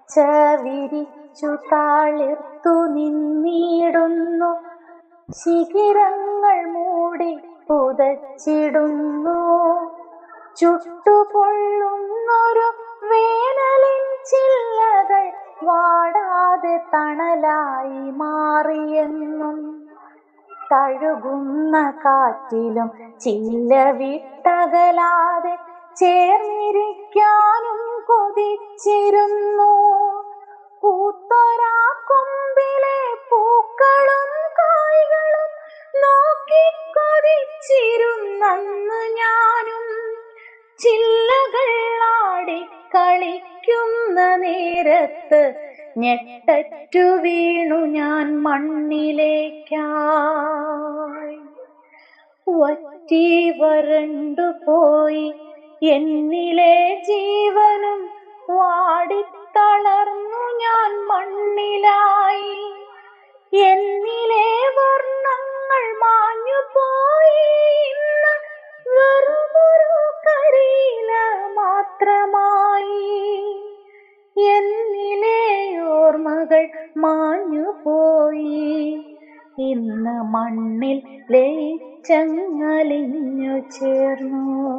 പച്ച വിരിച്ചു താളിർത്തു നിന്നിടുന്നു, ശിഖിരങ്ങൾ മൂടി പുതച്ചിടുന്നു. ചുട്ടുപൊള്ളുന്നൊരു വേനലിൻ ചില്ലകൾ വാടാതെ തണലായി മാറിയെന്നും, തഴുകുന്ന കാറ്റിലും ചില്ല വിട്ടകലാതെ ചേർന്നിരിക്കാനും കൊതിച്ചിരുന്നു. പൂത്തൊരാ കൊമ്പിലെ പൂക്കളും കായ്കളും നോക്കി കൊതിച്ചിരുന്നന്ന് ഞാനും, ചില്ലകൾ ആടിക്കളിക്കുന്ന നേരത്ത് ഞെട്ടറ്റു വീണു ഞാൻ മണ്ണിലേക്കായി. വറ്റി വരണ്ടുപോയി എന്നിലെ ജീവനും, വാടിത്തളർന്നു ഞാൻ മണ്ണിലായി. എന്നിലെ വർണ്ണങ്ങൾ മാഞ്ഞുപോയി, ഇന്ന് വെറുമൊരു കരിയില മാത്രമായി. എന്നിലെ ഓർമ്മകൾ മാഞ്ഞുപോയി, ഇന്ന് മണ്ണിൽ ലയിച്ചങ്ങലിഞ്ഞു ചേർന്നു.